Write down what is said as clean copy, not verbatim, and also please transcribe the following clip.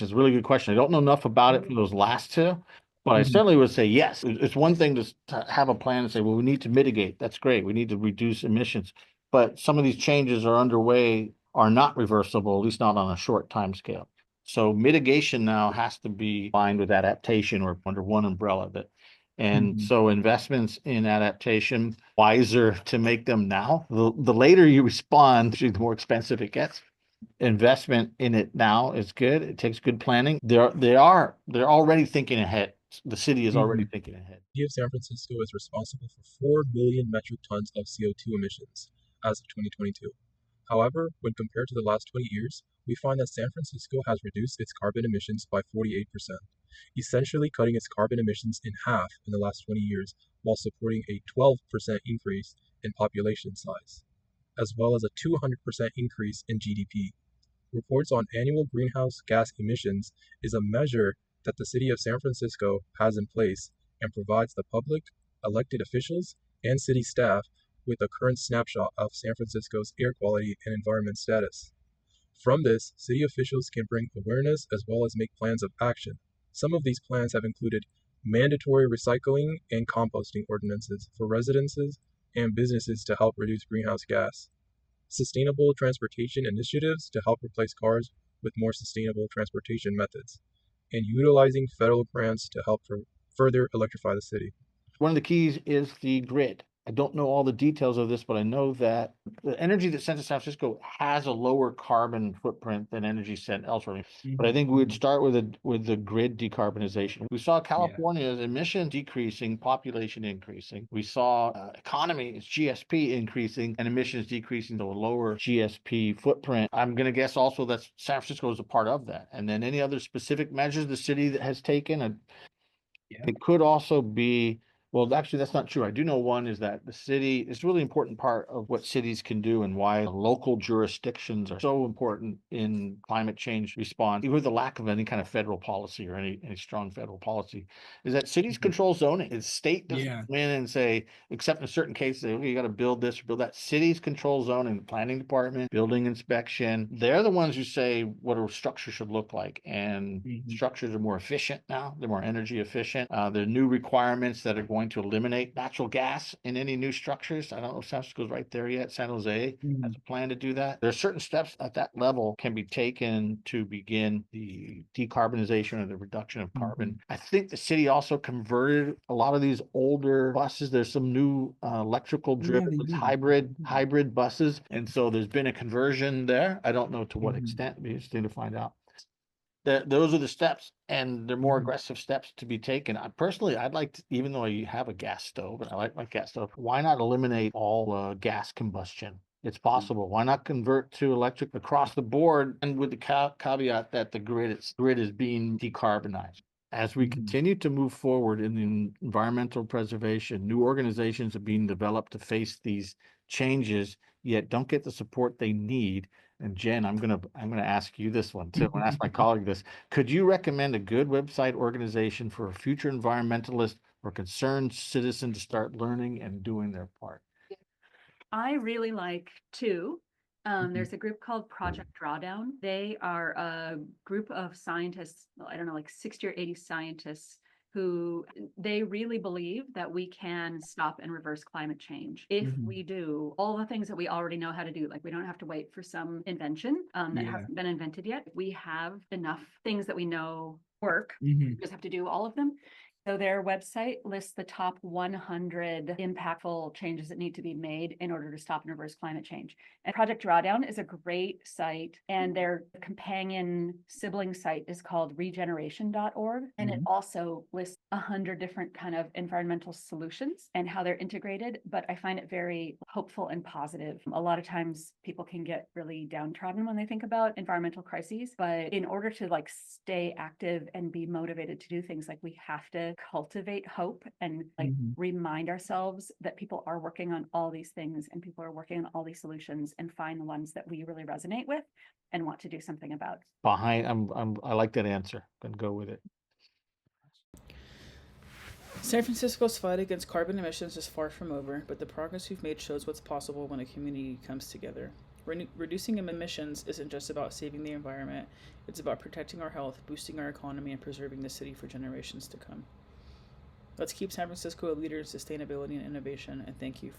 It's a really good question. I don't know enough about it for those last two, but I Mhm. certainly would say yes. It's one thing to have a plan and say, well, we need to mitigate. That's great. We need to reduce emissions. But some of these changes are underway, are not reversible, at least not on a short time scale. So mitigation now has to be aligned with adaptation or under one umbrella that. And Mhm. so investments in adaptation, wiser to make them now. The later you respond, the more expensive it gets. Investment in it now is good. It takes good planning. They're already thinking ahead. The city is already Mhm. thinking ahead. The city of San Francisco is responsible for 4 million metric tons of CO2 emissions as of 2022. However, when compared to the last 20 years, we find that San Francisco has reduced its carbon emissions by 48%, essentially cutting its carbon emissions in half in the last 20 years while supporting a 12% increase in population size, as well as a 200% increase in GDP. Reports on annual greenhouse gas emissions is a measure that the city of San Francisco has in place and provides the public, elected officials, and city staff with a current snapshot of San Francisco's air quality and environment status. From this, city officials can bring awareness as well as make plans of action. Some of these plans have included mandatory recycling and composting ordinances for residences and businesses to help reduce greenhouse gas, sustainable transportation initiatives to help replace cars with more sustainable transportation methods, and utilizing federal grants to help further electrify the city. One of the keys is the grid. I don't know all the details of this, but I know that the energy that sent to San Francisco has a lower carbon footprint than energy sent elsewhere. But I Mhm, think we would mhm. start with the grid decarbonization. We saw Yeah. California's emission decreasing, population increasing. We saw economy, its GSP increasing, and emissions decreasing to a lower GSP footprint. I'm going to guess also that San Francisco is a part of that. And then any other specific measures the city that has taken, Yeah. it could also be, well, actually, that's not true. I do know one is that the city is a really important part of what cities can do and why local jurisdictions are so important in climate change response, even with the lack of any kind of federal policy or any strong federal policy, is that cities Mhm. control zoning. The state doesn't Yeah. come in and say, except in certain cases, say, okay, you got to build this or build that. Cities control zoning, the planning department, building inspection. They're the ones who say what a structure should look like. And Mhm. structures are more efficient now. They're more energy efficient. There are new requirements that are going to eliminate natural gas in any new structures. I don't know if San Francisco's right there yet. San Jose has Mhm. a plan to do that. There are certain steps at that level can be taken to begin the decarbonization or the reduction of carbon. Mhm. I think the city also converted a lot of these older buses. There's some new electrical Oh, yeah, driven they with do. hybrid buses. And so there's been a conversion there. I don't know to what Mhm. extent. It'd be interesting to find out. Those are the steps, and they're more Mhm. aggressive steps to be taken. I personally, I'd like to, even though you have a gas stove, and I like my gas stove, why not eliminate all gas combustion? It's possible. Why not convert to electric across the board, and with the caveat that the grid is being decarbonized. As we Mhm. continue to move forward in the environmental preservation, new organizations are being developed to face these changes, yet don't get the support they need. And Jen, I'm gonna ask you this one too. I'm gonna ask my colleague this. Could you recommend a good website organization for a future environmentalist or concerned citizen to start learning and doing their part? I really like two. Mhm. There's a group called Project Drawdown. They are a group of scientists, well, I don't know, like 60 or 80 scientists who they really believe that we can stop and reverse climate change if Mhm. we do all the things that we already know how to do. Like we don't have to wait for some invention that Yeah. hasn't been invented yet. We have enough things that we know work. We Mhm. just have to do all of them. So their website lists the top 100 impactful changes that need to be made in order to stop and reverse climate change. And Project Drawdown is a great site, and their companion sibling site is called regeneration.org. And it Mhm. also lists 100 different kind of environmental solutions and how they're integrated. But I find it very hopeful and positive. A lot of times people can get really downtrodden when they think about environmental crises, but in order to like stay active and be motivated to do things, like we have to cultivate hope and like Mhm. remind ourselves that people are working on all these things and people are working on all these solutions, and find the ones that we really resonate with and want to do something about. I like that answer. Gonna go with it. San Francisco's fight against carbon emissions is far from over, but the progress we've made shows what's possible when a community comes together. Reducing emissions isn't just about saving the environment, it's about protecting our health, boosting our economy, and preserving the city for generations to come. Let's keep San Francisco a leader in sustainability and innovation, and thank you